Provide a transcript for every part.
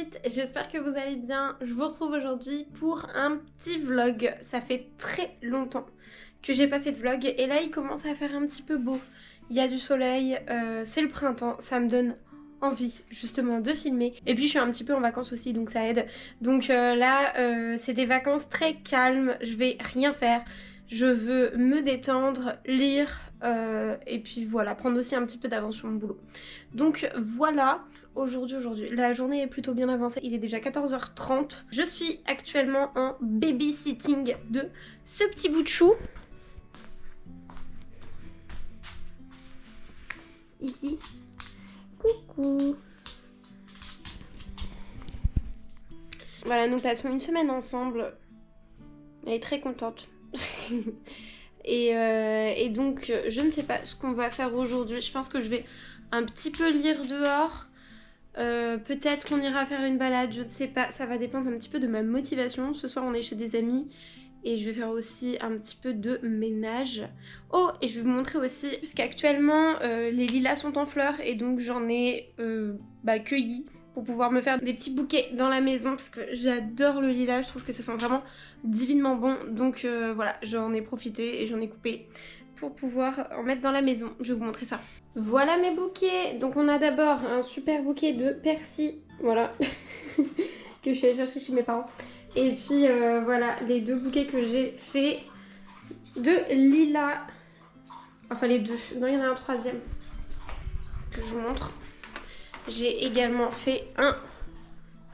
suite, j'espère que vous allez bien. Je vous retrouve aujourd'hui pour un petit vlog. Ça fait très longtemps que j'ai pas fait de vlog et là il commence à faire un petit peu beau. Il y a du soleil, c'est le printemps, ça me donne envie justement de filmer. Et puis je suis un petit peu en vacances aussi donc ça aide. Donc là c'est des vacances très calmes, je vais rien faire. Je veux me détendre, lire et puis voilà, prendre aussi un petit peu d'avance sur mon boulot. Donc voilà, aujourd'hui, la journée est plutôt bien avancée, il est déjà 14h30. Je suis actuellement en babysitting de ce petit bout de chou. Ici. Coucou. Voilà, nous passons une semaine ensemble. Elle est très contente. et donc je ne sais pas ce qu'on va faire aujourd'hui. Je pense que je vais un petit peu lire dehors. Peut-être qu'on ira faire une balade, je ne sais pas. Ça va dépendre un petit peu de ma motivation. Ce soir on est chez des amis et je vais faire aussi un petit peu de ménage. Oh, et je vais vous montrer aussi, puisqu'actuellement les lilas sont en fleurs et donc j'en ai cueilli pour pouvoir me faire des petits bouquets dans la maison parce que j'adore le lilas, je trouve que ça sent vraiment divinement bon. Donc voilà, j'en ai profité et j'en ai coupé pour pouvoir en mettre dans la maison. Je vais vous montrer ça. Voilà mes bouquets. Donc on a d'abord un super bouquet de persil, voilà, que je suis allée chercher chez mes parents. Et puis voilà les deux bouquets que j'ai fait de lilas. Enfin les deux, non il y en a un troisième que je vous montre. J'ai également fait un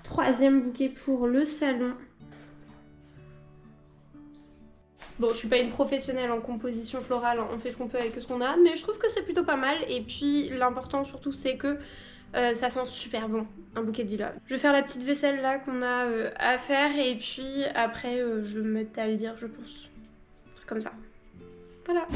troisième bouquet pour le salon. Bon, je suis pas une professionnelle en composition florale, on fait ce qu'on peut avec ce qu'on a, mais je trouve que c'est plutôt pas mal. Et puis l'important surtout c'est que ça sent super bon, un bouquet de lilas. Je vais faire la petite vaisselle là qu'on a à faire et puis après je vais me mettre à lire je pense. Comme ça. Voilà.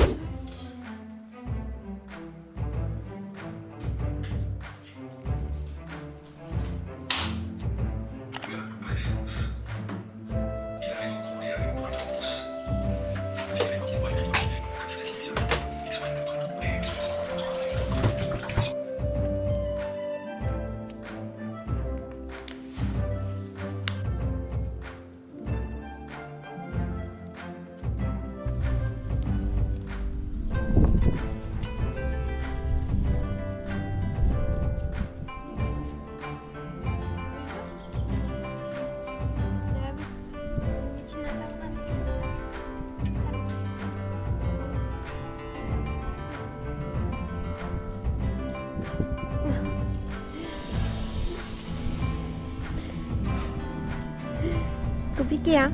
Compliqué hein,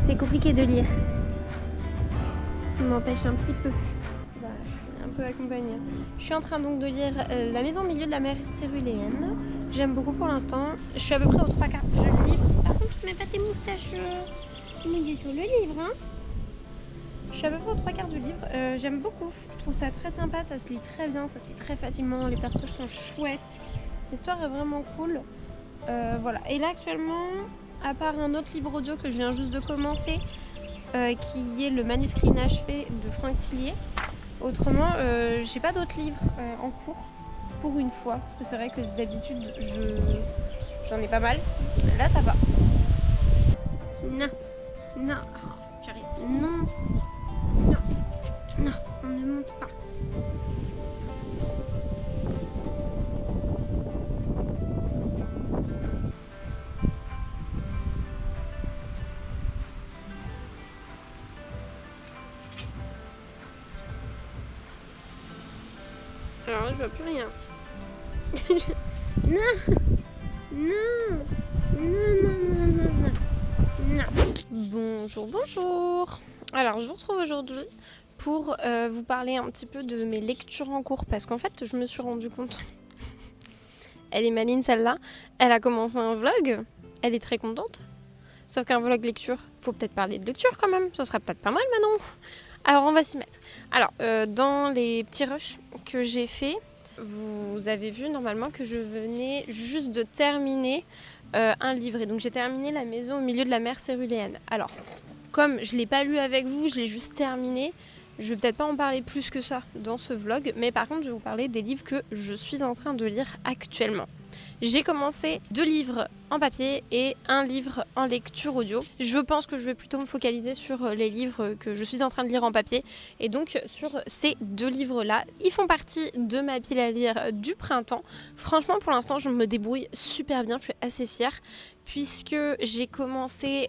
c'est compliqué de lire. Ça m'empêche un petit peu. Bah, je suis un peu accompagnée. Je suis en train donc de lire La maison au milieu de la mer céruléenne. J'aime beaucoup pour l'instant. Je suis à peu près aux 3/4 du livre. Par contre, tu mets pas tes moustaches mouillées sur le livre. Hein. Je suis à peu près aux 3/4 du livre. J'aime beaucoup. Je trouve ça très sympa. Ça se lit très bien. Ça se lit très facilement. Les personnages sont chouettes. L'histoire est vraiment cool. Voilà. Et là, actuellement, à part un autre livre audio que je viens juste de commencer, qui est le manuscrit inachevé de Franck Tillier. Autrement, j'ai pas d'autres livres en cours pour une fois, parce que c'est vrai que d'habitude j'en ai pas mal. Là ça va. Non, non, oh, j'arrive. Non, non, non, on ne monte pas. Alors là, je vois plus rien. Non, non, non, non, non, non, non. Bonjour, bonjour. Alors, je vous retrouve aujourd'hui pour vous parler un petit peu de mes lectures en cours parce qu'en fait, je me suis rendu compte. Elle est maligne celle-là. Elle a commencé un vlog. Elle est très contente. Sauf qu'un vlog lecture, faut peut-être parler de lecture quand même. Ça serait peut-être pas mal maintenant. Alors on va s'y mettre. Alors dans les petits rushs que j'ai fait, vous avez vu normalement que je venais juste de terminer un livre. Et donc j'ai terminé La maison au milieu de la mer céruléenne. Alors comme je ne l'ai pas lu avec vous, je l'ai juste terminé. Je vais peut-être pas en parler plus que ça dans ce vlog. Mais par contre je vais vous parler des livres que je suis en train de lire actuellement. J'ai commencé 2 livres en papier et un livre en lecture audio. Je pense que je vais plutôt me focaliser sur les livres que je suis en train de lire en papier et donc sur ces 2 livres-là. Ils font partie de ma pile à lire du printemps. Franchement, pour l'instant, je me débrouille super bien, je suis assez fière puisque j'ai commencé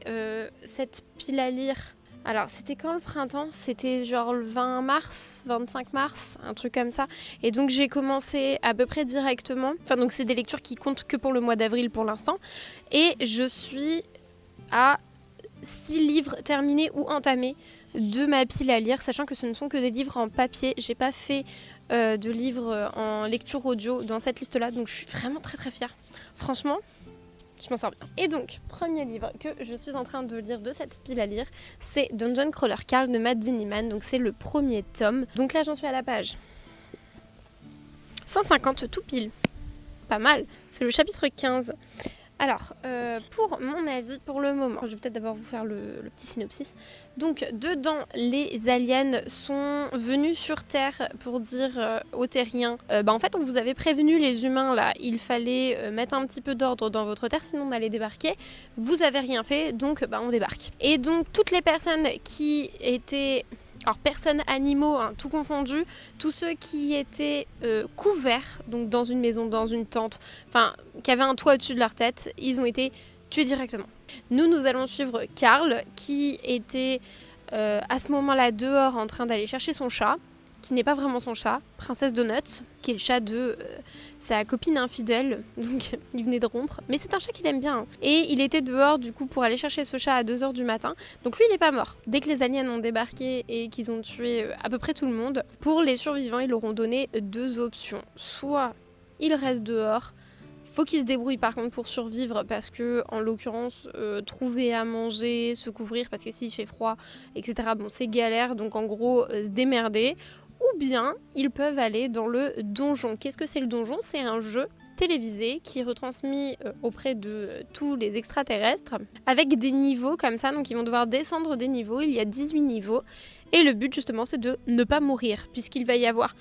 cette pile à lire. Alors, c'était quand le printemps? C'était genre le 20 mars, 25 mars, un truc comme ça. Et donc, j'ai commencé à peu près directement. Enfin, donc, c'est des lectures qui comptent que pour le mois d'avril pour l'instant. Et je suis à 6 livres terminés ou entamés de ma pile à lire, sachant que ce ne sont que des livres en papier. J'ai pas fait de livres en lecture audio dans cette liste-là. Donc, je suis vraiment très très fière. Franchement, je m'en sors bien. Et donc, premier livre que je suis en train de lire de cette pile à lire, c'est Dungeon Crawler Carl de Matt Diniman. Donc c'est le premier tome. Donc là, j'en suis à la page 150 tout pile. Pas mal. C'est le chapitre 15. Alors, pour mon avis, pour le moment, je vais peut-être d'abord vous faire le petit synopsis. Donc, dedans, les aliens sont venus sur Terre pour dire aux terriens en fait, on vous avait prévenu, les humains, là, il fallait mettre un petit peu d'ordre dans votre Terre, sinon on allait débarquer. Vous avez rien fait, donc on débarque. Et donc, toutes les personnes qui étaient... Alors personnes, animaux, hein, tout confondu, tous ceux qui étaient couverts, donc dans une maison, dans une tente, enfin qui avaient un toit au-dessus de leur tête, ils ont été tués directement. Nous allons suivre Carl qui était à ce moment-là dehors en train d'aller chercher son chat, qui n'est pas vraiment son chat, Princesse Donuts, qui est le chat de sa copine infidèle, donc il venait de rompre, mais c'est un chat qu'il aime bien. Hein. Et il était dehors du coup pour aller chercher ce chat à 2h du matin, donc lui il n'est pas mort. Dès que les aliens ont débarqué et qu'ils ont tué à peu près tout le monde, pour les survivants ils leur ont donné 2 options. Soit ils restent dehors, faut qu'ils se débrouillent par contre pour survivre parce que en l'occurrence trouver à manger, se couvrir parce que s'il fait froid, etc. Bon c'est galère, donc en gros se démerder. Ou bien ils peuvent aller dans le donjon. Qu'est-ce que c'est le donjon? C'est un jeu télévisé qui est retransmis auprès de tous les extraterrestres avec des niveaux comme ça, donc ils vont devoir descendre des niveaux, il y a 18 niveaux et le but justement c'est de ne pas mourir puisqu'il va y avoir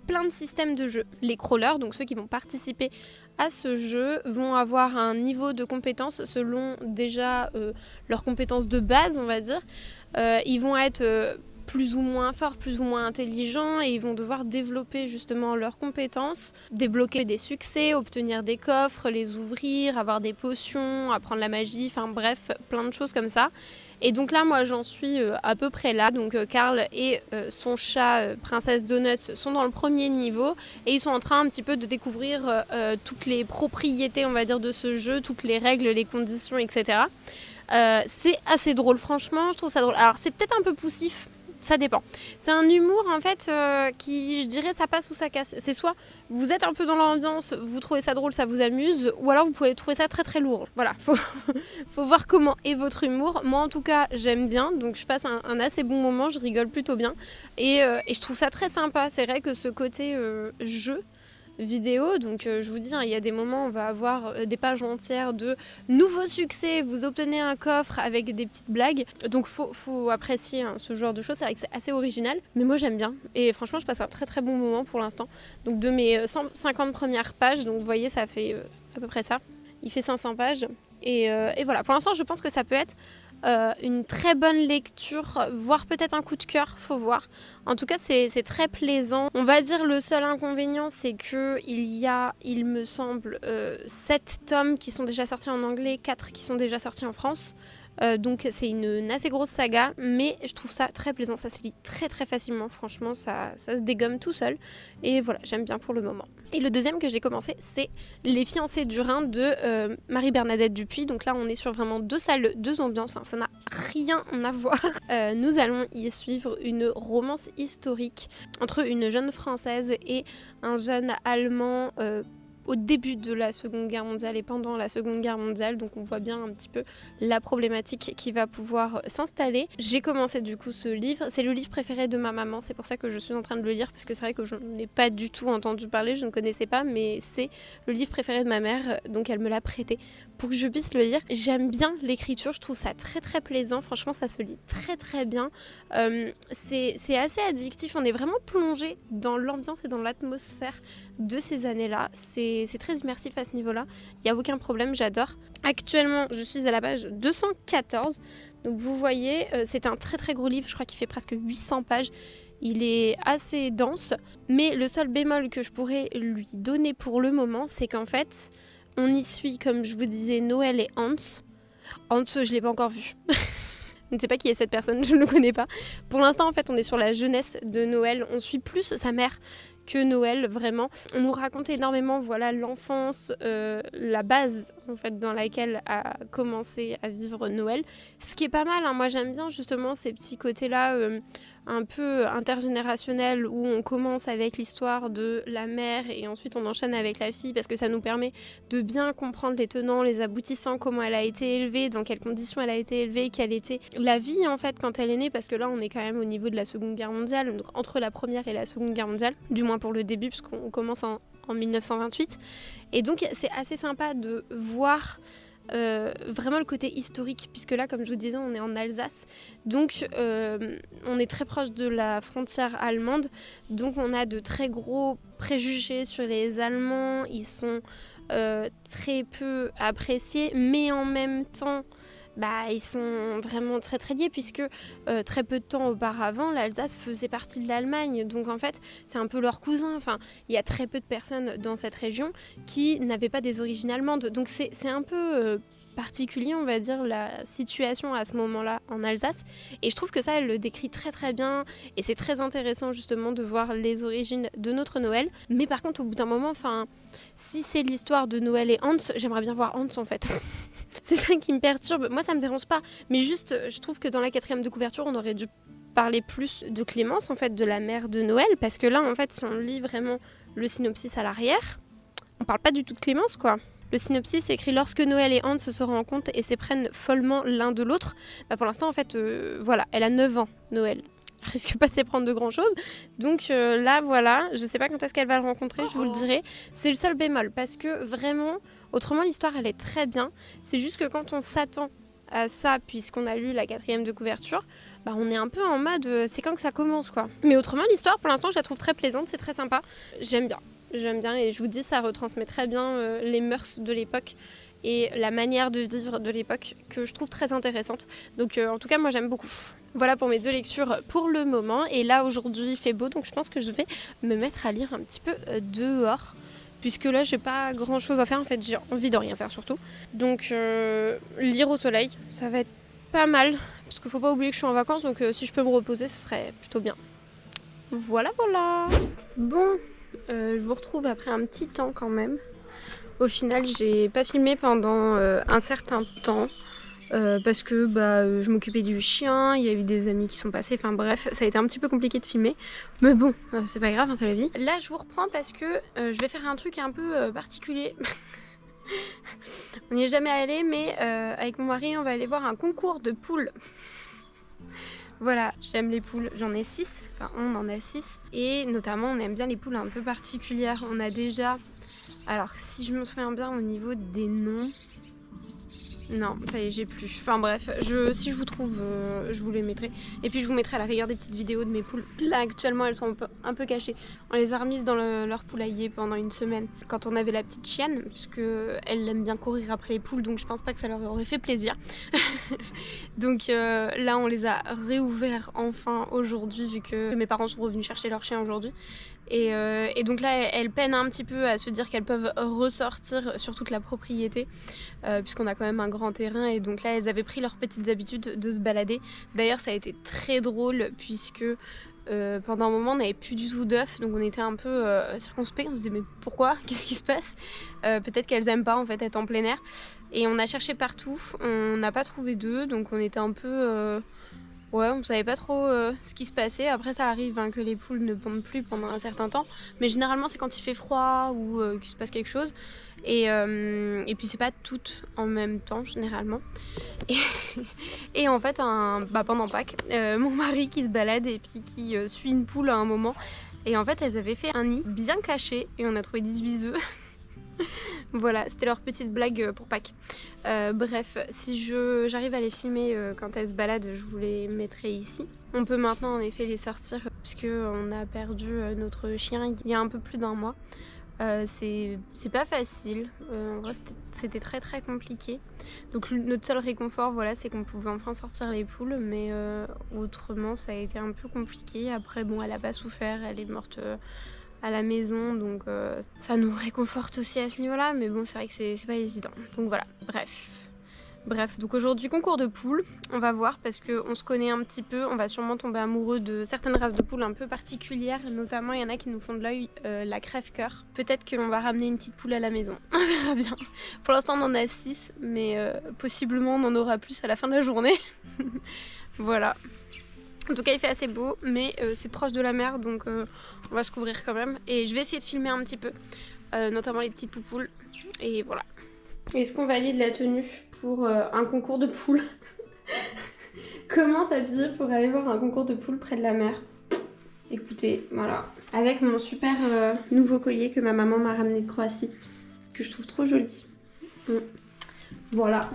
plein de systèmes de jeu. Les crawlers, donc ceux qui vont participer à ce jeu, vont avoir un niveau de compétence selon déjà leurs compétences de base, on va dire. Ils vont être plus ou moins forts, plus ou moins intelligents et ils vont devoir développer justement leurs compétences, débloquer des succès, obtenir des coffres, les ouvrir, avoir des potions, apprendre la magie, enfin bref, plein de choses comme ça. Et donc là, moi, j'en suis à peu près là. Donc Carl et son chat Princesse Donuts sont dans le premier niveau et ils sont en train un petit peu de découvrir toutes les propriétés, on va dire, de ce jeu, toutes les règles, les conditions, etc. C'est assez drôle, franchement, je trouve ça drôle. Alors c'est peut-être un peu poussif, ça dépend. C'est un humour en fait qui, je dirais, ça passe ou ça casse. C'est soit vous êtes un peu dans l'ambiance, vous trouvez ça drôle, ça vous amuse, ou alors vous pouvez trouver ça très très lourd. Voilà, faut voir comment est votre humour. Moi en tout cas j'aime bien, donc je passe un assez bon moment, je rigole plutôt bien. Et je trouve ça très sympa. C'est vrai que ce côté jeu vidéo, donc je vous dis, hein, il y a des moments où on va avoir des pages entières de nouveaux succès, vous obtenez un coffre avec des petites blagues, donc faut apprécier hein, ce genre de choses. C'est vrai que c'est assez original, mais moi j'aime bien et franchement je passe un très très bon moment pour l'instant. Donc de mes 150 premières pages, donc vous voyez ça fait à peu près ça, il fait 500 pages et voilà, pour l'instant je pense que ça peut être une très bonne lecture, voire peut-être un coup de cœur, faut voir. En tout cas, c'est très plaisant. On va dire le seul inconvénient, c'est que il me semble, 7 tomes qui sont déjà sortis en anglais, 4 qui sont déjà sortis en France. Donc c'est une assez grosse saga, mais je trouve ça très plaisant, ça se lit très très facilement, franchement ça se dégomme tout seul, et voilà, j'aime bien pour le moment. Et le deuxième que j'ai commencé, c'est Les fiancés du Rhin de Marie-Bernadette Dupuis, donc là on est sur vraiment 2 salles, 2 ambiances, hein, ça n'a rien à voir. Nous allons y suivre une romance historique entre une jeune Française et un jeune Allemand au début de la Seconde Guerre mondiale et pendant la Seconde Guerre mondiale, donc on voit bien un petit peu la problématique qui va pouvoir s'installer. J'ai commencé du coup ce livre, c'est le livre préféré de ma maman, c'est pour ça que je suis en train de le lire, parce que c'est vrai que je n'ai pas du tout entendu parler, je ne connaissais pas, mais c'est le livre préféré de ma mère, donc elle me l'a prêté pour que je puisse le lire. J'aime bien l'écriture, je trouve ça très très plaisant, franchement ça se lit très très bien, c'est assez addictif, on est vraiment plongé dans l'ambiance et dans l'atmosphère de ces années-là, c'est c'est très immersif à ce niveau-là. Il n'y a aucun problème, j'adore. Actuellement, je suis à la page 214. Donc vous voyez, c'est un très très gros livre, je crois qu'il fait presque 800 pages. Il est assez dense, mais le seul bémol que je pourrais lui donner pour le moment, c'est qu'en fait, on y suit, comme je vous disais, Noël et Hans. Hans, je ne l'ai pas encore vu. Je ne sais pas qui est cette personne, je ne le connais pas. Pour l'instant, en fait, on est sur la jeunesse de Noël. On suit plus sa mère que Noël, vraiment. On nous raconte énormément, voilà, l'enfance, la base, en fait, dans laquelle a commencé à vivre Noël. Ce qui est pas mal, hein. Moi, j'aime bien, justement, ces petits côtés-là, un peu intergénérationnels, où on commence avec l'histoire de la mère et ensuite on enchaîne avec la fille, parce que ça nous permet de bien comprendre les tenants, les aboutissants, comment elle a été élevée, dans quelles conditions elle a été élevée, quelle était la vie, en fait, quand elle est née, parce que là, on est quand même au niveau de la Seconde Guerre mondiale, donc entre la Première et la Seconde Guerre mondiale, du moins pour le début, puisqu'on commence en 1928. Et donc, c'est assez sympa de voir vraiment le côté historique, puisque là, comme je vous disais, on est en Alsace, donc on est très proche de la frontière allemande, donc on a de très gros préjugés sur les Allemands. Ils sont très peu appréciés, mais en même temps, ils sont vraiment très très liés, puisque très peu de temps auparavant, l'Alsace faisait partie de l'Allemagne. Donc en fait, c'est un peu leur cousin. Enfin, il y a très peu de personnes dans cette région qui n'avaient pas des origines allemandes. Donc c'est un peu particulier, on va dire, la situation à ce moment-là en Alsace. Et je trouve que ça, elle le décrit très très bien. Et c'est très intéressant justement de voir les origines de notre Noël. Mais par contre, au bout d'un moment, si c'est l'histoire de Noël et Hans, j'aimerais bien voir Hans en fait. C'est ça qui me perturbe. Moi, ça me dérange pas. Mais juste, je trouve que dans la 4e de couverture, on aurait dû parler plus de Clémence, en fait, de la mère de Noël. Parce que là, en fait, si on lit vraiment le synopsis à l'arrière, on parle pas du tout de Clémence, quoi. Le synopsis écrit « Lorsque Noël et Hans se rencontrent et s'éprennent follement l'un de l'autre », pour l'instant, en fait, voilà, elle a 9 ans, Noël. Elle risque pas de s'éprendre de grand-chose. Donc là, voilà, je sais pas quand est-ce qu'elle va le rencontrer, je vous le dirai. C'est le seul bémol, parce que vraiment, autrement, l'histoire, elle est très bien. C'est juste que quand on s'attend à ça, puisqu'on a lu la 4e de couverture, on est un peu en mode c'est quand que ça commence, quoi. Mais autrement, l'histoire, pour l'instant, je la trouve très plaisante, c'est très sympa. J'aime bien, et je vous dis, ça retransmet très bien les mœurs de l'époque et la manière de vivre de l'époque, que je trouve très intéressante. Donc en tout cas, moi j'aime beaucoup. Voilà pour mes 2 lectures pour le moment. Et là, aujourd'hui, il fait beau, donc je pense que je vais me mettre à lire un petit peu dehors, puisque là, j'ai pas grand chose à faire. En fait, j'ai envie de rien faire surtout. Donc lire au soleil, ça va être pas mal, parce qu'il faut pas oublier que je suis en vacances, donc si je peux me reposer, ce serait plutôt bien. Voilà. Bon, je vous retrouve après un petit temps quand même. Au final, j'ai pas filmé pendant un certain temps, parce que je m'occupais du chien, il y a eu des amis qui sont passés, enfin bref, ça a été un petit peu compliqué de filmer. Mais bon, c'est pas grave, c'est la vie. Là, je vous reprends parce que je vais faire un truc un peu particulier. On n'y est jamais allé, mais avec mon mari, on va aller voir un concours de poules. Voilà, j'aime les poules, j'en ai 6, enfin on en a 6, et notamment on aime bien les poules un peu particulières. On a déjà, alors si je me souviens bien au niveau des noms, non, ça y est, j'ai plus. Enfin bref, si je vous trouve, je vous les mettrai. Et puis je vous mettrai à la rigueur des petites vidéos de mes poules. Là actuellement, elles sont un peu cachées. On les a remises dans leur poulailler pendant une semaine, quand on avait la petite chienne, puisque elle aime bien courir après les poules, donc je pense pas que ça leur aurait fait plaisir. Donc là, on les a réouverts enfin aujourd'hui, vu que mes parents sont revenus chercher leur chien aujourd'hui. Et donc là, elles peinent un petit peu à se dire qu'elles peuvent ressortir sur toute la propriété, puisqu'on a quand même un grand terrain, et donc là, elles avaient pris leurs petites habitudes de se balader. D'ailleurs, ça a été très drôle, puisque pendant un moment, on n'avait plus du tout d'œufs, donc on était un peu circonspects. On se disait, mais pourquoi? Qu'est-ce qui se passe? Peut-être qu'elles aiment pas en fait être en plein air. Et on a cherché partout, on n'a pas trouvé d'œufs, donc on était un peu... Ouais, on savait pas trop ce qui se passait. Après, ça arrive que les poules ne pondent plus pendant un certain temps. Mais généralement, c'est quand il fait froid ou qu'il se passe quelque chose. Et puis, c'est pas toutes en même temps, généralement. Et en fait, pendant Pâques, mon mari qui se balade et puis qui suit une poule à un moment. Et en fait, elles avaient fait un nid bien caché et on a trouvé 18 œufs. Voilà, c'était leur petite blague pour Pâques. Bref, si j'arrive à les filmer quand elles se baladent, je vous les mettrai ici. On peut maintenant en effet les sortir, puisque on a perdu notre chien il y a un peu plus d'1 mois. C'est pas facile, en vrai c'était très très compliqué. Donc notre seul réconfort voilà, c'est qu'on pouvait enfin sortir les poules, mais autrement ça a été un peu compliqué. Après bon, elle a pas souffert, elle est morte à la maison, donc ça nous réconforte aussi à ce niveau-là, mais bon c'est vrai que c'est pas évident. Donc voilà, Bref, donc aujourd'hui concours de poules, on va voir parce qu'on se connaît un petit peu, on va sûrement tomber amoureux de certaines races de poules un peu particulières, notamment il y en a qui nous font de l'œil, la crève-cœur. Peut-être que l'on va ramener une petite poule à la maison, on verra bien. Pour l'instant on en a 6, mais possiblement on en aura plus à la fin de la journée. Voilà. En tout cas il fait assez beau, mais c'est proche de la mer, donc on va se couvrir quand même. Et je vais essayer de filmer un petit peu, notamment les petites poupoules, et voilà. Est-ce qu'on valide la tenue pour un concours de poules? Comment s'habiller pour aller voir un concours de poules près de la mer? Écoutez, voilà. Avec mon super nouveau collier que ma maman m'a ramené de Croatie, que je trouve trop joli. Voilà.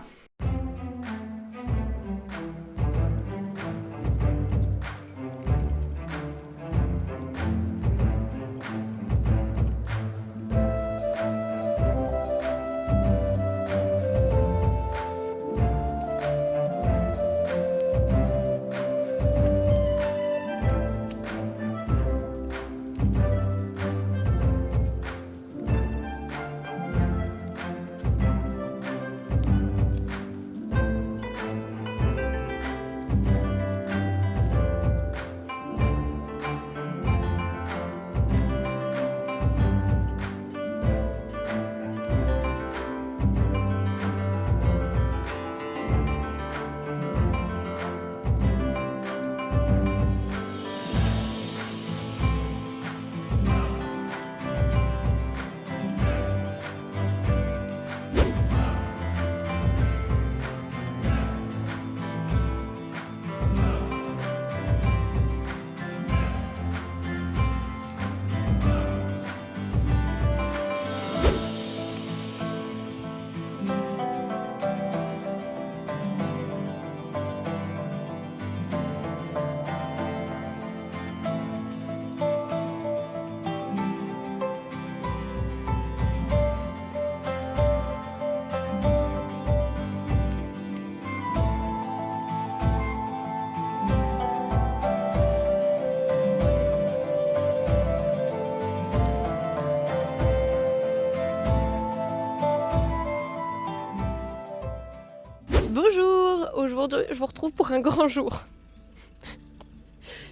Bonjour, aujourd'hui je vous retrouve pour un grand jour.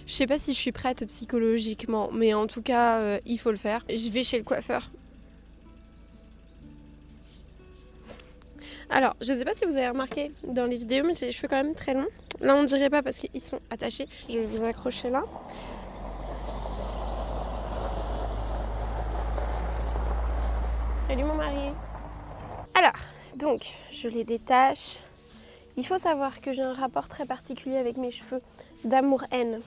Je sais pas si je suis prête psychologiquement, mais en tout cas il faut le faire. Je vais chez le coiffeur. Alors, je sais pas si vous avez remarqué dans les vidéos, mais j'ai les cheveux quand même très longs. Là on dirait pas parce qu'ils sont attachés. Je vais vous accrocher là. Salut mon mari. Alors, donc je les détache. Il faut savoir que j'ai un rapport très particulier avec mes cheveux, d'amour-haine.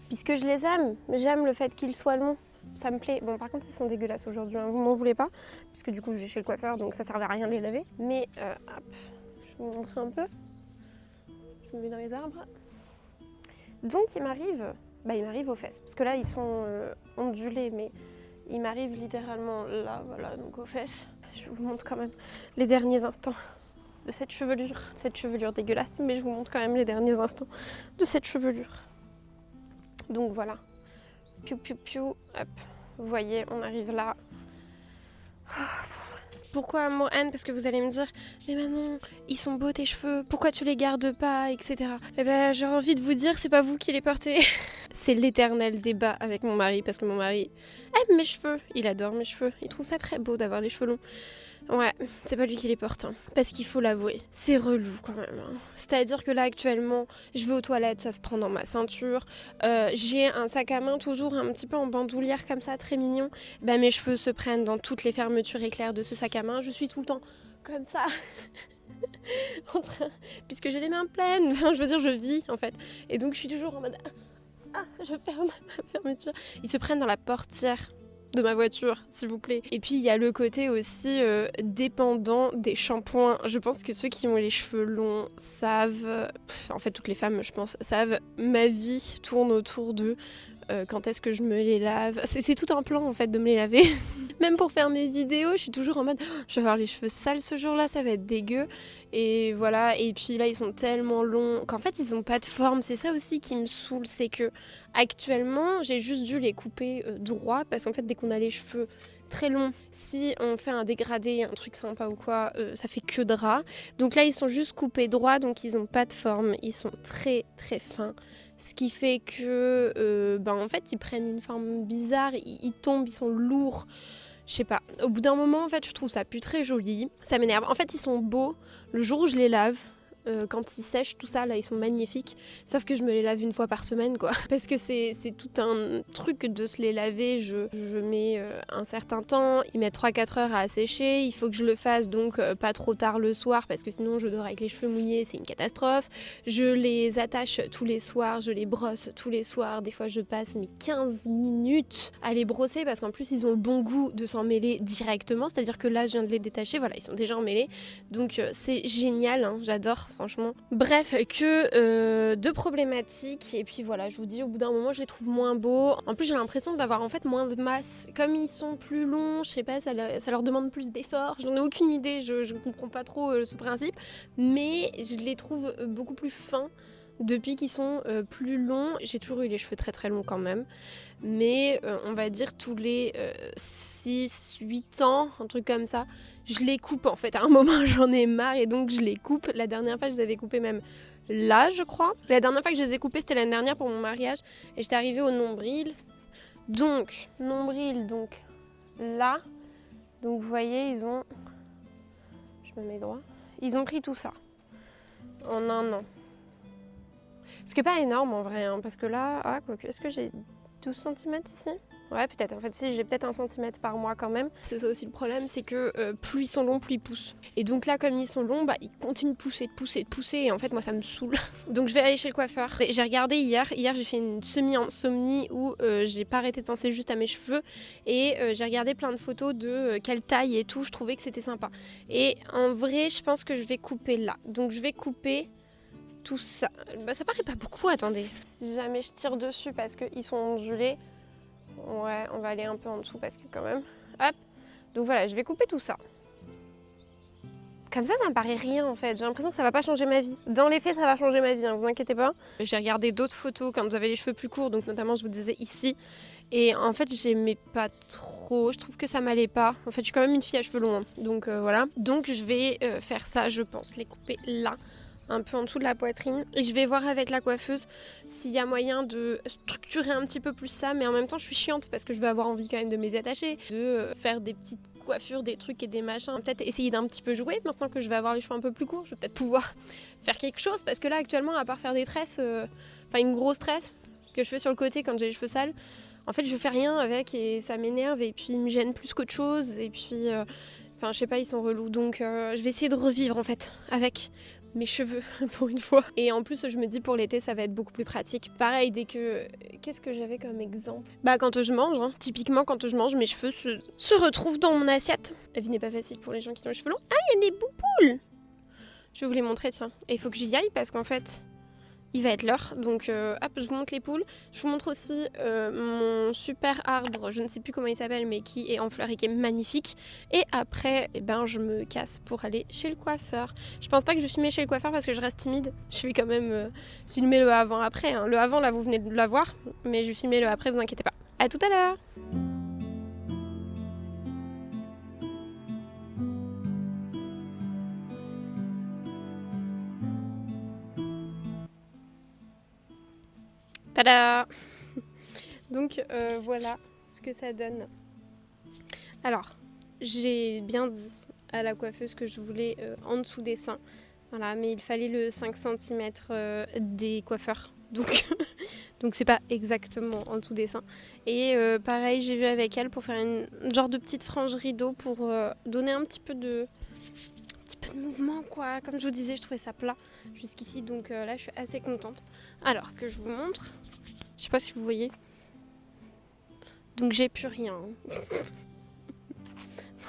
Puisque je les aime, j'aime le fait qu'ils soient longs, ça me plaît. Bon, par contre, ils sont dégueulasses aujourd'hui, hein, vous m'en voulez pas, puisque du coup, je vais chez le coiffeur, donc ça servait à rien de les laver. Mais, hop, je vais vous montrer un peu. Je me mets dans les arbres. Donc, il m'arrive aux fesses, parce que là, ils sont ondulés, mais il m'arrive littéralement là, voilà, donc aux fesses. Je vous montre quand même les derniers instants de cette chevelure dégueulasse, mais je vous montre quand même les derniers instants de cette chevelure. Donc voilà, piou piou piou, hop, vous voyez, on arrive là. Pourquoi amour-haine? Parce que vous allez me dire, mais Manon, ils sont beaux tes cheveux, pourquoi tu les gardes pas, etc. Eh ben, j'ai envie de vous dire, c'est pas vous qui les portez. C'est l'éternel débat avec mon mari, parce que mon mari aime mes cheveux, il adore mes cheveux, il trouve ça très beau d'avoir les cheveux longs. Ouais, c'est pas lui qui les porte, hein. Parce qu'il faut l'avouer, c'est relou quand même, hein. C'est-à-dire que là actuellement, je vais aux toilettes, ça se prend dans ma ceinture, j'ai un sac à main toujours un petit peu en bandoulière comme ça, très mignon. Ben, mes cheveux se prennent dans toutes les fermetures éclairs de ce sac à main, je suis tout le temps comme ça. Puisque j'ai les mains pleines, je veux dire je vis en fait. Et donc je suis toujours en mode, je ferme ma fermeture. Ils se prennent dans la portière de ma voiture, s'il vous plaît. Et puis il y a le côté aussi dépendant des shampoings. Je pense que ceux qui ont les cheveux longs savent, en fait toutes les femmes je pense, savent, ma vie tourne autour de quand est-ce que je me les lave. C'est tout un plan en fait de me les laver. Même pour faire mes vidéos, je suis toujours en mode je vais avoir les cheveux sales ce jour-là, ça va être dégueu. Et voilà, et puis là ils sont tellement longs qu'en fait ils ont pas de forme. C'est ça aussi qui me saoule, c'est que actuellement j'ai juste dû les couper droit parce qu'en fait dès qu'on a les cheveux très longs, si on fait un dégradé, un truc sympa ou quoi, ça fait que drap. Donc là ils sont juste coupés droit, donc ils ont pas de forme, ils sont très très fins. Ce qui fait que en fait ils prennent une forme bizarre, ils tombent, ils sont lourds. Je sais pas, au bout d'un moment en fait je trouve ça plus très joli, ça m'énerve. En fait ils sont beaux le jour où je les lave, quand ils sèchent tout ça là ils sont magnifiques, sauf que je me les lave une fois par semaine quoi. Parce que c'est tout un truc de se les laver, je mets un certain temps, ils mettent 3-4 heures à sécher, il faut que je le fasse donc pas trop tard le soir parce que sinon je dors avec les cheveux mouillés, c'est une catastrophe. Je les attache tous les soirs, je les brosse tous les soirs, des fois je passe mes 15 minutes à les brosser parce qu'en plus ils ont le bon goût de s'en mêler directement, c'est-à-dire que là je viens de les détacher, voilà ils sont déjà emmêlés, donc c'est génial, hein, j'adore franchement. Bref, que deux problématiques, et puis voilà, je vous dis, au bout d'un moment, je les trouve moins beaux. En plus, j'ai l'impression d'avoir en fait moins de masse. Comme ils sont plus longs, je sais pas, ça leur demande plus d'efforts. J'en ai aucune idée, je comprends pas trop ce principe, mais je les trouve beaucoup plus fins depuis qu'ils sont plus longs. J'ai toujours eu les cheveux très très longs quand même, mais on va dire tous les 6-8 ans, un truc comme ça, je les coupe en fait. À un moment j'en ai marre et donc je les coupe. La dernière fois je les avais coupés même là je crois. La dernière fois que je les ai coupés c'était l'année dernière pour mon mariage et j'étais arrivée au nombril. Donc, nombril donc là. Donc vous voyez ils ont... Je me mets droit. Ils ont pris tout ça en un an. Ce qui n'est pas énorme en vrai, hein, parce que là, quoique, est-ce que j'ai 12 cm ici ? Ouais, peut-être. En fait, si, j'ai peut-être 1 cm par mois quand même. C'est ça aussi le problème, c'est que plus ils sont longs, plus ils poussent. Et donc là, comme ils sont longs, ils continuent de pousser, et en fait, moi, ça me saoule. Donc je vais aller chez le coiffeur. J'ai regardé hier j'ai fait une semi-insomnie où j'ai pas arrêté de penser juste à mes cheveux. Et j'ai regardé plein de photos de quelle taille et tout, je trouvais que c'était sympa. Et en vrai, je pense que je vais couper là. Donc je vais couper... tout ça. Ça paraît pas beaucoup, attendez. Si jamais je tire dessus parce qu'ils sont ondulés, ouais, on va aller un peu en dessous parce que quand même... Hop. Donc voilà, je vais couper tout ça. Comme ça me paraît rien en fait. J'ai l'impression que ça va pas changer ma vie. Dans les faits, ça va changer ma vie, hein, vous inquiétez pas. J'ai regardé d'autres photos quand vous avez les cheveux plus courts, donc notamment je vous disais ici. Et en fait, j'aimais pas trop. Je trouve que ça m'allait pas. En fait, je suis quand même une fille à cheveux longs, hein. Donc voilà. Donc je vais faire ça, je pense, les couper là, un peu en dessous de la poitrine, et je vais voir avec la coiffeuse s'il y a moyen de structurer un petit peu plus ça, mais en même temps je suis chiante parce que je vais avoir envie quand même de me les attacher, de faire des petites coiffures, des trucs et des machins, peut-être essayer d'un petit peu jouer. Maintenant que je vais avoir les cheveux un peu plus courts, je vais peut-être pouvoir faire quelque chose, parce que là actuellement, à part faire des tresses, une grosse tresse que je fais sur le côté quand j'ai les cheveux sales, en fait je fais rien avec et ça m'énerve et puis ils me gênent plus qu'autre chose, et puis je sais pas, ils sont relous, donc je vais essayer de revivre en fait avec mes cheveux pour une fois. Et en plus je me dis pour l'été ça va être beaucoup plus pratique. Pareil, dès que... Qu'est-ce que j'avais comme exemple ? Quand je mange, hein. Typiquement quand je mange, mes cheveux se retrouvent dans mon assiette. La vie n'est pas facile pour les gens qui ont les cheveux longs. Ah, il y a des bouboules ! Je vais vous les montrer, tiens. Et il faut que j'y aille parce qu'en fait... il va être l'heure, donc hop, je vous montre les poules. Je vous montre aussi mon super arbre, je ne sais plus comment il s'appelle, mais qui est en fleurs et qui est magnifique. Et après, je me casse pour aller chez le coiffeur. Je pense pas que je vais filmer chez le coiffeur parce que je reste timide. Je vais quand même filmer le avant-après, hein. Le avant, là, vous venez de l'avoir, mais je vais filmer le après, vous inquiétez pas. À tout à l'heure. Tada! Donc voilà ce que ça donne. Alors, j'ai bien dit à la coiffeuse que je voulais en dessous des seins. Voilà, mais il fallait le 5 cm des coiffeurs. Donc c'est pas exactement en dessous des seins. Et pareil, j'ai vu avec elle pour faire une genre de petite frange rideau pour donner un petit peu de mouvement, quoi. Comme je vous disais, je trouvais ça plat jusqu'ici, donc là je suis assez contente. Alors que je vous montre, je sais pas si vous voyez, donc j'ai plus rien.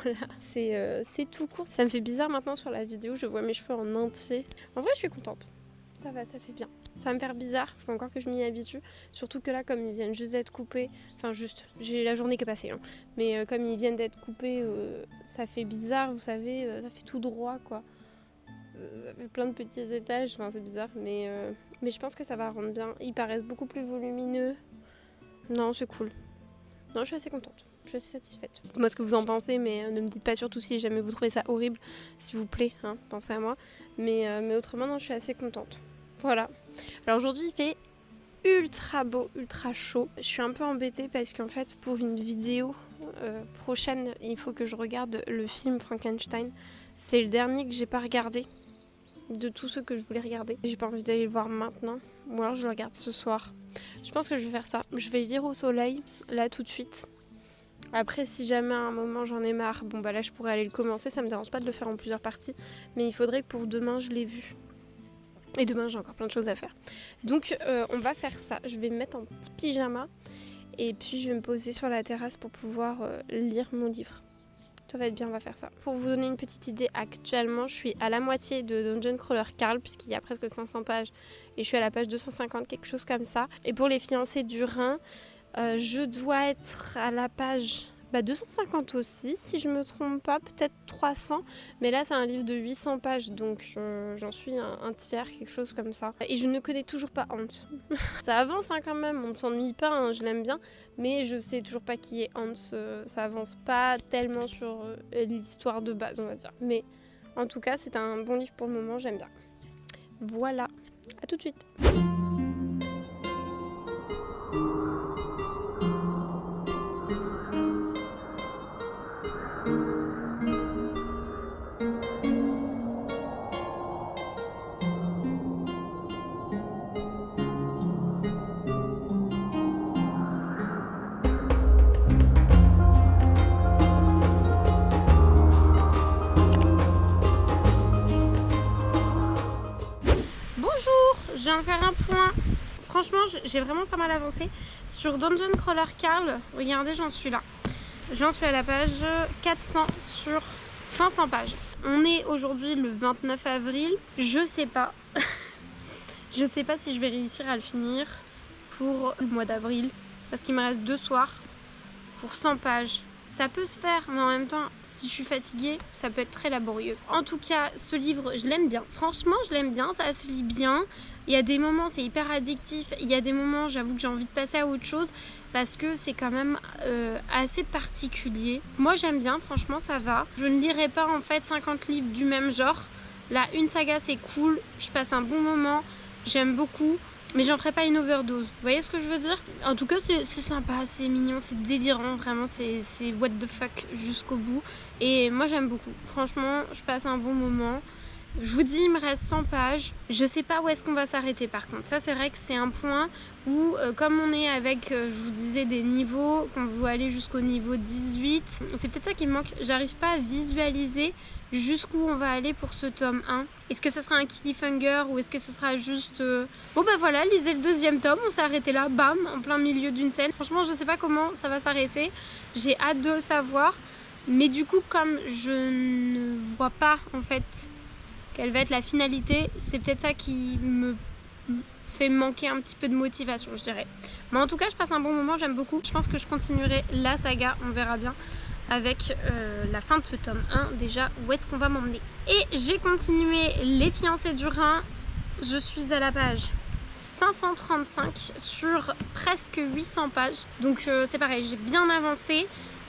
Voilà, c'est tout court. Ça me fait bizarre maintenant sur la vidéo, je vois mes cheveux en entier. En vrai je suis contente, ça va, ça fait bien. Ça va me faire bizarre, faut encore que je m'y habitue. Surtout que là, comme ils viennent juste d'être coupés, enfin juste, j'ai la journée qui est passée, hein. Mais comme ils viennent d'être coupés, ça fait bizarre, vous savez, ça fait tout droit quoi. Ça fait plein de petits étages, enfin c'est bizarre, mais je pense que ça va rendre bien. Ils paraissent beaucoup plus volumineux. Non, c'est cool. Non, je suis assez contente, je suis assez satisfaite. Dites-moi ce que vous en pensez, mais ne me dites pas surtout si jamais vous trouvez ça horrible, s'il vous plaît, hein, pensez à moi. Mais autrement, non, je suis assez contente. Voilà. Alors aujourd'hui, il fait ultra beau, ultra chaud. Je suis un peu embêtée parce qu'en fait, pour une vidéo prochaine, il faut que je regarde le film Frankenstein. C'est le dernier que j'ai pas regardé de tous ceux que je voulais regarder. J'ai pas envie d'aller le voir maintenant, ou alors je le regarde ce soir. Je pense que je vais faire ça. Je vais lire au soleil, là tout de suite. Après, si jamais à un moment j'en ai marre, bon bah là je pourrais aller le commencer, ça me dérange pas de le faire en plusieurs parties, mais il faudrait que pour demain je l'ai vu. Et demain j'ai encore plein de choses à faire. Donc on va faire ça. Je vais me mettre en petit pyjama et puis je vais me poser sur la terrasse pour pouvoir lire mon livre. Ça va être bien, on va faire ça. Pour vous donner une petite idée, actuellement je suis à la moitié de Dungeon Crawler Carl puisqu'il y a presque 500 pages et je suis à la page 250, quelque chose comme ça. Et pour les fiancés du Rhin, je dois être à la page 250 aussi, si je me trompe pas, peut-être 300. Mais là, c'est un livre de 800 pages, donc j'en suis un tiers, quelque chose comme ça. Et je ne connais toujours pas Hans. Ça avance hein, quand même, on ne s'ennuie pas, hein, je l'aime bien. Mais je sais toujours pas qui est Hans. Ça avance pas tellement sur l'histoire de base, on va dire. Mais en tout cas, c'est un bon livre pour le moment, j'aime bien. Voilà, à tout de suite. Je viens de faire un point. Franchement, j'ai vraiment pas mal avancé. Sur Dungeon Crawler Carl, regardez, j'en suis là. J'en suis à la page 400 sur 500 pages. On est aujourd'hui le 29 avril. Je sais pas. Je sais pas si je vais réussir à le finir pour le mois d'avril. Parce qu'il me reste 2 soirs pour 100 pages. Ça peut se faire, mais en même temps, si je suis fatiguée, ça peut être très laborieux. En tout cas, ce livre, je l'aime bien. Franchement, je l'aime bien, ça se lit bien. Il y a des moments, c'est hyper addictif. Il y a des moments, j'avoue que j'ai envie de passer à autre chose parce que c'est quand même assez particulier. Moi, j'aime bien, franchement, ça va. Je ne lirai pas en fait 50 livres du même genre. Là, une saga, c'est cool. Je passe un bon moment. J'aime beaucoup. Mais j'en ferai pas une overdose. Vous voyez ce que je veux dire? En tout cas, c'est sympa, c'est mignon, c'est délirant. Vraiment, c'est what the fuck jusqu'au bout. Et moi, j'aime beaucoup. Franchement, je passe un bon moment. Je vous dis, il me reste 100 pages. Je sais pas où est-ce qu'on va s'arrêter par contre. Ça, c'est vrai que c'est un point où, comme on est avec, je vous disais, des niveaux, qu'on veut aller jusqu'au niveau 18, c'est peut-être ça qui me manque. J'arrive pas à visualiser jusqu'où on va aller pour ce tome 1. Est-ce que ça sera un cliffhanger ou est-ce que ce sera juste... Bon bah voilà, lisez le 2e tome, on s'est arrêté là, bam, en plein milieu d'une scène. Franchement, je sais pas comment ça va s'arrêter. J'ai hâte de le savoir. Mais du coup, comme je ne vois pas, en fait... quelle va être la finalité, c'est peut-être ça qui me fait manquer un petit peu de motivation, je dirais. Mais en tout cas, je passe un bon moment, j'aime beaucoup. Je pense que je continuerai la saga, on verra bien, avec la fin de ce tome 1, déjà, où est-ce qu'on va m'emmener. Et j'ai continué Les Fiancés du Rhin, je suis à la page 535 sur presque 800 pages. Donc c'est pareil, j'ai bien avancé.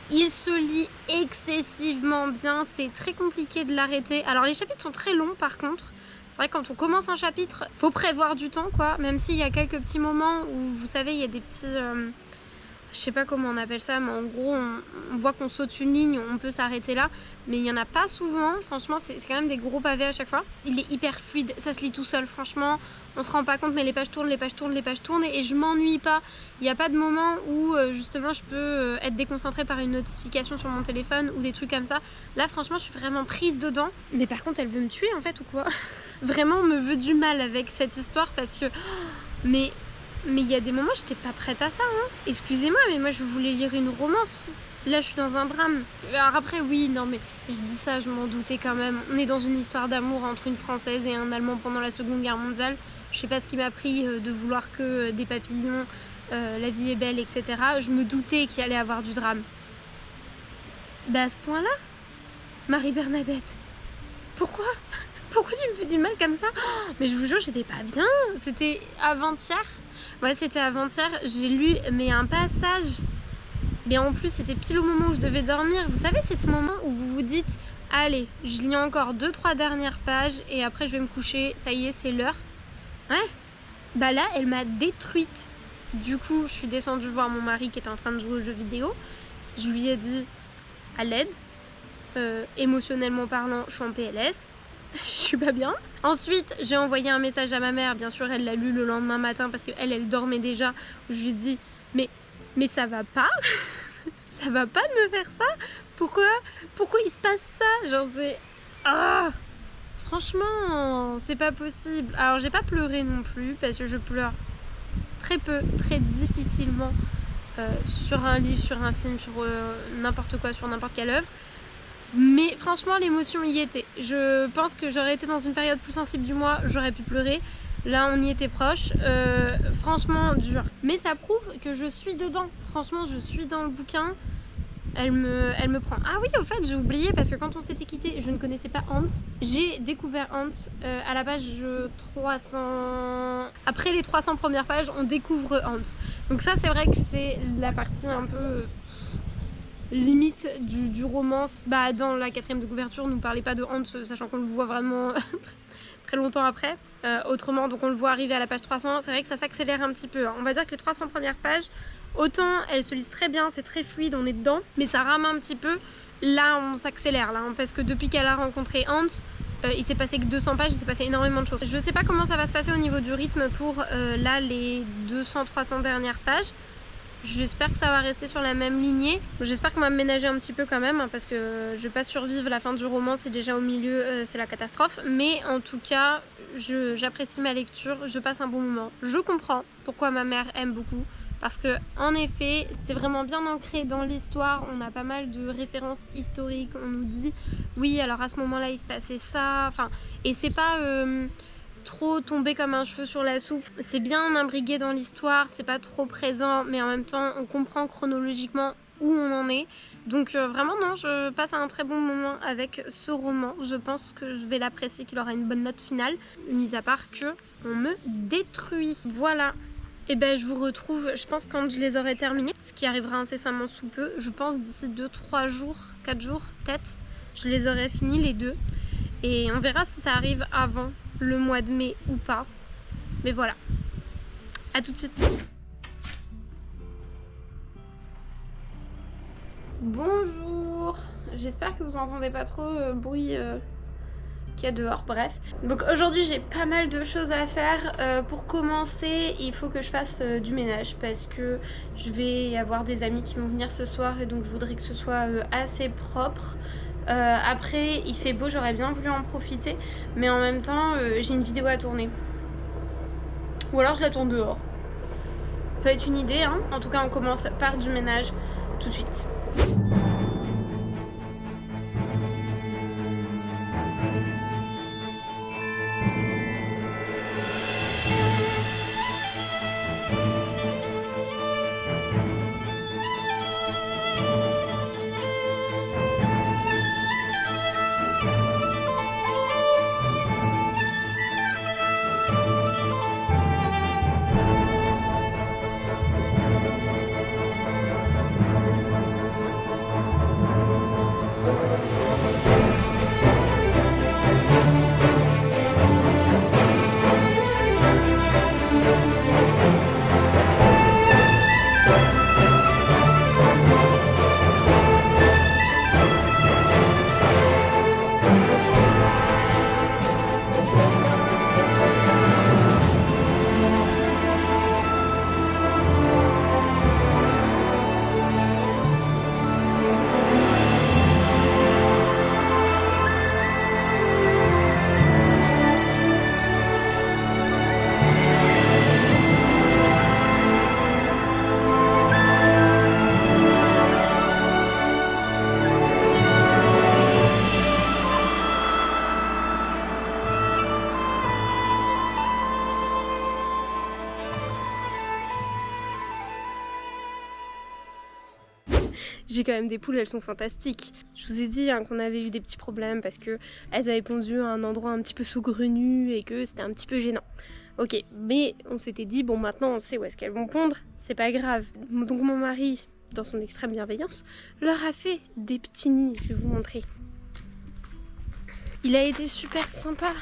Il se lit excessivement bien, c'est très compliqué de l'arrêter. Alors les chapitres sont très longs par contre. C'est vrai que quand on commence un chapitre, faut prévoir du temps quoi. Même s'il y a quelques petits moments où vous savez il y a des petits... je sais pas comment on appelle ça, mais en gros on voit qu'on saute une ligne, on peut s'arrêter là. Mais il n'y en a pas souvent, franchement c'est quand même des gros pavés à chaque fois. Il est hyper fluide, ça se lit tout seul franchement. On se rend pas compte mais les pages tournent, les pages tournent, les pages tournent et je m'ennuie pas. Il n'y a pas de moment où justement je peux être déconcentrée par une notification sur mon téléphone ou des trucs comme ça. Là franchement je suis vraiment prise dedans. Mais par contre elle veut me tuer en fait ou quoi? Vraiment on me veut du mal avec cette histoire parce que... Mais il y a des moments j'étais pas prête à ça hein. Excusez-moi mais moi je voulais lire une romance. Là je suis dans un drame. Alors après oui non mais je dis ça je m'en doutais quand même. On est dans une histoire d'amour entre une Française et un Allemand pendant la Seconde Guerre mondiale. je sais pas ce qui m'a pris de vouloir que des papillons, la vie est belle, etc. Je me doutais qu'il allait avoir du drame. Bah à ce point-là, Marie-Bernadette, pourquoi tu me fais du mal comme ça? Mais je vous jure, j'étais pas bien. C'était avant-hier. Ouais, c'était avant-hier. J'ai lu mais un passage. Mais en plus, c'était pile au moment où je devais dormir. Vous savez, c'est ce moment où vous vous dites allez, je lis encore 2-3 dernières pages et après je vais me coucher. Ça y est, c'est l'heure. Ouais. Bah là, elle m'a détruite. Du coup, je suis descendue voir mon mari qui était en train de jouer aux jeux vidéo. Je lui ai dit à l'aide. Émotionnellement parlant, je suis en PLS. Je suis pas bien. Ensuite, j'ai envoyé un message à ma mère. Bien sûr, elle l'a lu le lendemain matin parce qu'elle dormait déjà. Je lui ai dit mais ça va pas. Ça va pas de me faire ça. Pourquoi il se passe ça? Genre c'est... Ah, franchement, c'est pas possible. Alors j'ai pas pleuré non plus parce que je pleure très peu, très difficilement sur un livre, sur un film, sur n'importe quoi, sur n'importe quelle œuvre. Mais franchement, l'émotion y était. Je pense que j'aurais été dans une période plus sensible du mois, j'aurais pu pleurer. Là, on y était proche. Franchement, dur. Mais ça prouve que je suis dedans. Franchement, je suis dans le bouquin. Elle me prend. Ah oui, au fait, j'ai oublié parce que quand on s'était quitté, je ne connaissais pas Hans. J'ai découvert Hans à la page 300. Après les 300 premières pages, on découvre Hans. Donc ça, c'est vrai que c'est la partie un peu limite du roman. Bah, dans la 4e de couverture, on ne nous parlait pas de Hans, sachant qu'on le voit vraiment très longtemps après. Autrement, donc on le voit arriver à la page 300. C'est vrai que ça s'accélère un petit peu. Hein. On va dire que les 300 premières pages, autant elles se lisent très bien, c'est très fluide, on est dedans, mais ça rame un petit peu. Là, on s'accélère, là, hein, parce que depuis qu'elle a rencontré Hans, il s'est passé que 200 pages, il s'est passé énormément de choses. Je sais pas comment ça va se passer au niveau du rythme pour là les 200-300 dernières pages. J'espère que ça va rester sur la même lignée. J'espère qu'on va me ménager un petit peu quand même, hein, parce que je vais pas survivre la fin du roman, c'est déjà au milieu, c'est la catastrophe. Mais en tout cas, j'apprécie ma lecture, je passe un bon moment. Je comprends pourquoi ma mère aime beaucoup. Parce que en effet, c'est vraiment bien ancré dans l'histoire. On a pas mal de références historiques. On nous dit, oui, alors à ce moment-là, il se passait ça. Enfin, et c'est pas trop tombé comme un cheveu sur la soupe. C'est bien imbrigué dans l'histoire. C'est pas trop présent, mais en même temps, on comprend chronologiquement où on en est. Donc vraiment, non, je passe un très bon moment avec ce roman. Je pense que je vais l'apprécier, qu'il aura une bonne note finale. Mis à part que on me détruit. Voilà. Et ben je vous retrouve, je pense quand je les aurai terminés, ce qui arrivera incessamment sous peu, je pense d'ici 2-3 jours, 4 jours peut-être, je les aurai finis les deux. Et on verra si ça arrive avant le mois de mai ou pas. Mais voilà. À tout de suite. Bonjour. J'espère que vous entendez pas trop bruit qu'il y a dehors, bref. Donc aujourd'hui j'ai pas mal de choses à faire. Pour commencer, il faut que je fasse du ménage parce que je vais y avoir des amis qui vont venir ce soir et donc je voudrais que ce soit assez propre. Après il fait beau, j'aurais bien voulu en profiter, mais en même temps j'ai une vidéo à tourner. Ou alors je la tourne dehors. Peut être une idée, hein. En tout cas on commence par du ménage tout de suite. J'ai quand même des poules, elles sont fantastiques. Je vous ai dit hein, qu'on avait eu des petits problèmes parce que elles avaient pondu à un endroit un petit peu saugrenu et que c'était un petit peu gênant. Ok, mais on s'était dit, bon maintenant on sait où est-ce qu'elles vont pondre, c'est pas grave. Donc mon mari, dans son extrême bienveillance, leur a fait des petits nids, je vais vous montrer. Il a été super sympa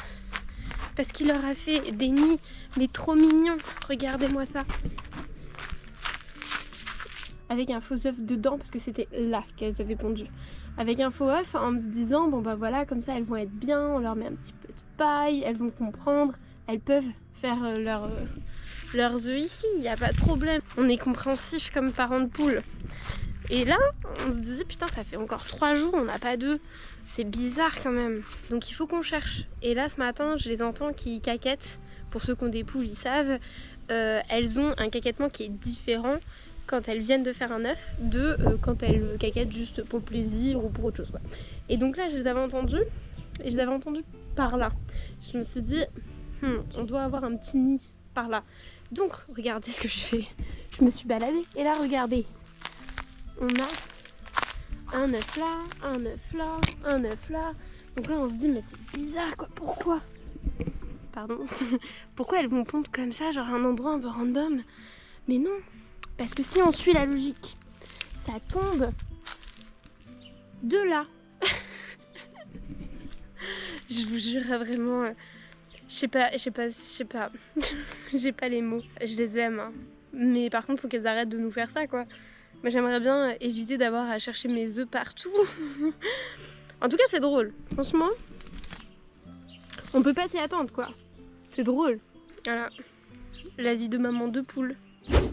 parce qu'il leur a fait des nids, mais trop mignons. Regardez-moi ça. Avec un faux œuf dedans parce que c'était là qu'elles avaient pondu. Avec un faux œuf en me disant, bon bah voilà, comme ça elles vont être bien, on leur met un petit peu de paille, elles vont comprendre, elles peuvent faire leurs œufs ici, il n'y a pas de problème. On est compréhensif comme parents de poules. Et là, on se disait, putain, ça fait encore 3 jours, on n'a pas d'œufs. C'est bizarre quand même. Donc il faut qu'on cherche. Et là, ce matin, je les entends qui caquettent. Pour ceux qui ont des poules, ils savent. Elles ont un caquettement qui est différent quand elles viennent de faire un œuf de quand elles caquettent juste pour le plaisir ou pour autre chose, quoi. Et donc là, je les avais entendues. Et je les avais entendues par là. Je me suis dit, on doit avoir un petit nid par là. Donc, regardez ce que j'ai fait. Je me suis baladée. Et là, regardez. On a un œuf là, un œuf là, un œuf là. Donc là, on se dit, mais c'est bizarre, quoi. Pourquoi ? Pardon. Pourquoi elles vont pondre comme ça, genre un endroit un peu random ? Mais non. Parce que si on suit la logique, ça tombe de là. Je vous jure, vraiment... Je sais pas. J'ai pas les mots. Je les aime, hein. Mais par contre, faut qu'elles arrêtent de nous faire ça, quoi. Moi, j'aimerais bien éviter d'avoir à chercher mes œufs partout. En tout cas, c'est drôle. Franchement, on peut pas s'y attendre, quoi. C'est drôle. Voilà. La vie de maman de poule.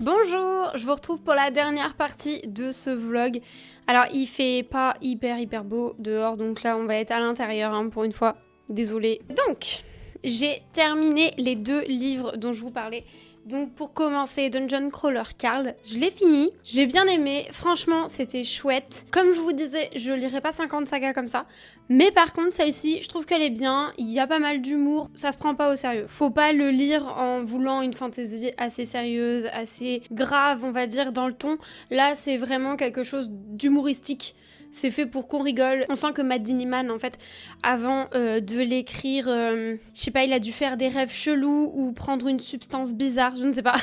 Bonjour, je vous retrouve pour la dernière partie de ce vlog. Alors, il fait pas hyper beau dehors, donc là, on va être à l'intérieur, hein, pour une fois. Désolée. Donc, j'ai terminé les 2 livres dont je vous parlais. Donc pour commencer, Dungeon Crawler Carl, je l'ai fini, j'ai bien aimé, franchement c'était chouette. Comme je vous disais, je lirai pas 50 sagas comme ça, mais par contre celle-ci, je trouve qu'elle est bien, il y a pas mal d'humour, ça se prend pas au sérieux. Faut pas le lire en voulant une fantaisie assez sérieuse, assez grave on va dire dans le ton. Là c'est vraiment quelque chose d'humoristique. C'est fait pour qu'on rigole. On sent que Matt Diniman, en fait, avant de l'écrire, je sais pas, il a dû faire des rêves chelous ou prendre une substance bizarre, je ne sais pas.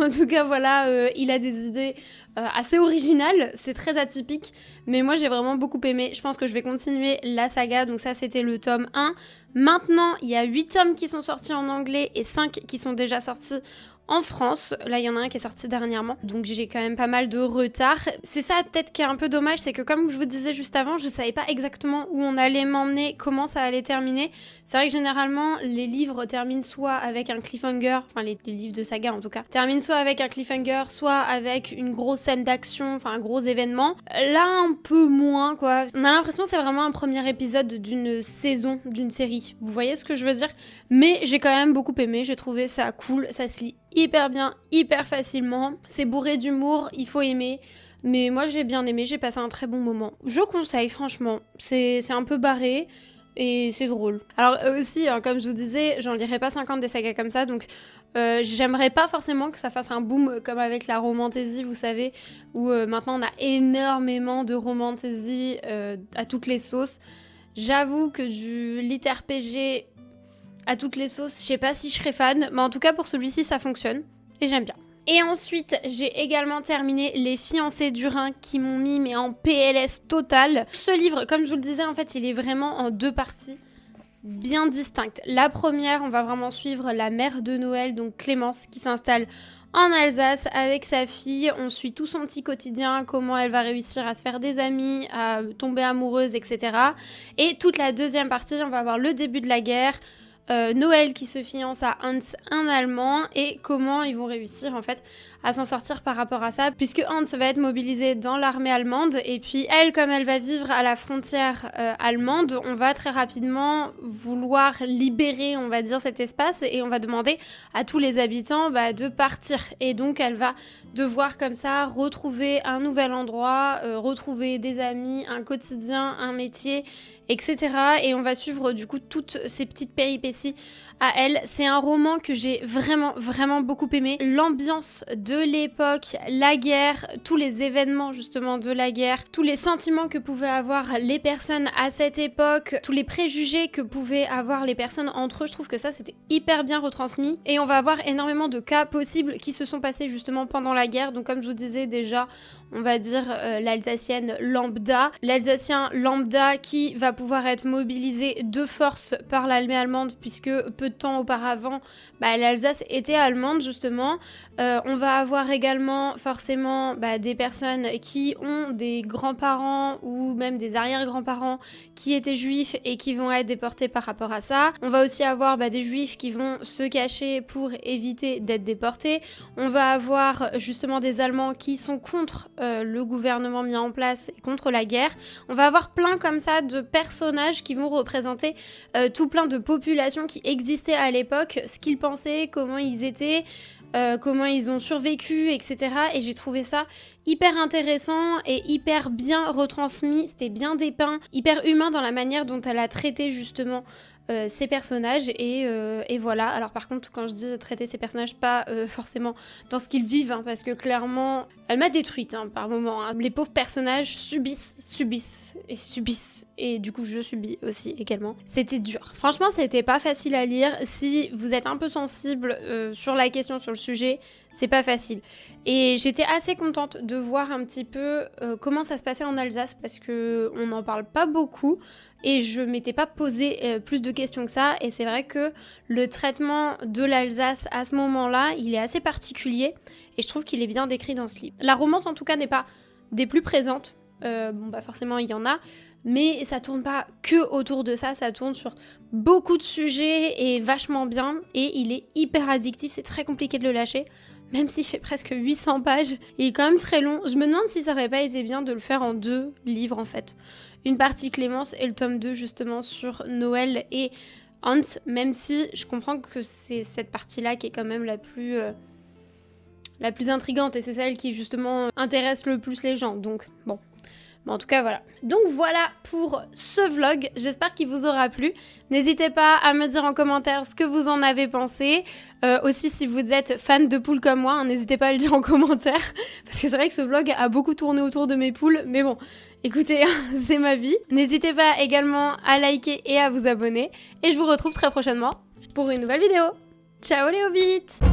En tout cas, voilà, il a des idées assez originales. C'est très atypique, mais moi, j'ai vraiment beaucoup aimé. Je pense que je vais continuer la saga. Donc ça, c'était le tome 1. Maintenant, il y a 8 tomes qui sont sortis en anglais et 5 qui sont déjà sortis en France. Là, il y en a un qui est sorti dernièrement, donc j'ai quand même pas mal de retard. C'est ça peut-être qui est un peu dommage, c'est que comme je vous disais juste avant, je savais pas exactement où on allait m'emmener, comment ça allait terminer. C'est vrai que généralement, les livres terminent soit avec un cliffhanger, enfin les livres de saga en tout cas, terminent soit avec un cliffhanger, soit avec une grosse scène d'action, enfin un gros événement. Là, un peu moins, quoi. On a l'impression que c'est vraiment un premier épisode d'une saison, d'une série. Vous voyez ce que je veux dire ? Mais j'ai quand même beaucoup aimé, j'ai trouvé ça cool, ça se lit hyper bien, hyper facilement. C'est bourré d'humour, il faut aimer. Mais moi j'ai bien aimé, j'ai passé un très bon moment. Je conseille franchement, c'est un peu barré et c'est drôle. Alors aussi, hein, comme je vous disais, j'en lirai pas 50 des sagas comme ça, donc j'aimerais pas forcément que ça fasse un boom comme avec la romantaisie, vous savez, où maintenant on a énormément de romantaisie à toutes les sauces. J'avoue que du lit RPG à toutes les sauces, je sais pas si je serais fan, mais en tout cas pour celui-ci ça fonctionne et j'aime bien. Et ensuite j'ai également terminé Les Fiancés du Rhin qui m'ont mis mais en PLS total. Ce livre, comme je vous le disais, en fait il est vraiment en 2 parties bien distinctes. La première, on va vraiment suivre la mère de Noël, donc Clémence, qui s'installe en Alsace avec sa fille. On suit tout son petit quotidien, comment elle va réussir à se faire des amis, à tomber amoureuse, etc. Et toute la deuxième partie, on va voir le début de la guerre, Noël qui se fiance à Hans, un Allemand, et comment ils vont réussir en fait à s'en sortir par rapport à ça, puisque Hans va être mobilisé dans l'armée allemande, et puis elle, comme elle va vivre à la frontière allemande, on va très rapidement vouloir libérer, on va dire, cet espace, et on va demander à tous les habitants de partir, et donc elle va devoir comme ça retrouver un nouvel endroit, retrouver des amis, un quotidien, un métier, etc. Et on va suivre du coup toutes ces petites péripéties à elle. C'est un roman que j'ai vraiment beaucoup aimé. L'ambiance de l'époque, la guerre, tous les événements justement de la guerre, tous les sentiments que pouvaient avoir les personnes à cette époque, tous les préjugés que pouvaient avoir les personnes entre eux, je trouve que ça c'était hyper bien retransmis. Et on va avoir énormément de cas possibles qui se sont passés justement pendant la guerre. Donc comme je vous disais déjà, on va dire l'Alsacienne lambda. L'Alsacien lambda qui va pouvoir être mobilisé de force par l'armée allemande puisque peu de temps auparavant, l'Alsace était allemande justement. On va avoir également forcément des personnes qui ont des grands-parents ou même des arrière-grands-parents qui étaient juifs et qui vont être déportés par rapport à ça. On va aussi avoir des juifs qui vont se cacher pour éviter d'être déportés. On va avoir justement des Allemands qui sont contre le gouvernement mis en place et contre la guerre. On va avoir plein comme ça de personnages qui vont représenter tout plein de populations qui existaient à l'époque, ce qu'ils pensaient, comment ils étaient, comment ils ont survécu, etc. Et j'ai trouvé ça hyper intéressant et hyper bien retransmis, c'était bien dépeint, hyper humain dans la manière dont elle a traité justement ces personnages et voilà. Alors par contre quand je dis traiter ces personnages, pas forcément dans ce qu'ils vivent parce que clairement elle m'a détruite par moments. Les pauvres personnages subissent et du coup je subis aussi également. C'était dur, franchement c'était pas facile à lire. Si vous êtes un peu sensible sur la question, sur le sujet, c'est pas facile. Et j'étais assez contente de voir un petit peu comment ça se passait en Alsace parce que on n'en parle pas beaucoup et je m'étais pas posé plus de questions que ça. Et c'est vrai que le traitement de l'Alsace à ce moment-là, il est assez particulier et je trouve qu'il est bien décrit dans ce livre. La romance en tout cas n'est pas des plus présentes. Forcément il y en a, mais ça tourne pas que autour de ça, ça tourne sur beaucoup de sujets et vachement bien. Et il est hyper addictif, c'est très compliqué de le lâcher. Même s'il fait presque 800 pages, il est quand même très long. Je me demande si ça aurait pas été bien de le faire en 2 livres en fait. Une partie Clémence et le tome 2 justement sur Noël et Hans, même si je comprends que c'est cette partie-là qui est quand même la plus intrigante et c'est celle qui justement intéresse le plus les gens. Donc bon. Mais en tout cas voilà. Donc voilà pour ce vlog, j'espère qu'il vous aura plu. N'hésitez pas à me dire en commentaire ce que vous en avez pensé. Aussi si vous êtes fan de poules comme moi, n'hésitez pas à le dire en commentaire. Parce que c'est vrai que ce vlog a beaucoup tourné autour de mes poules. Mais bon, écoutez, c'est ma vie. N'hésitez pas également à liker et à vous abonner. Et je vous retrouve très prochainement pour une nouvelle vidéo. Ciao les hobbits!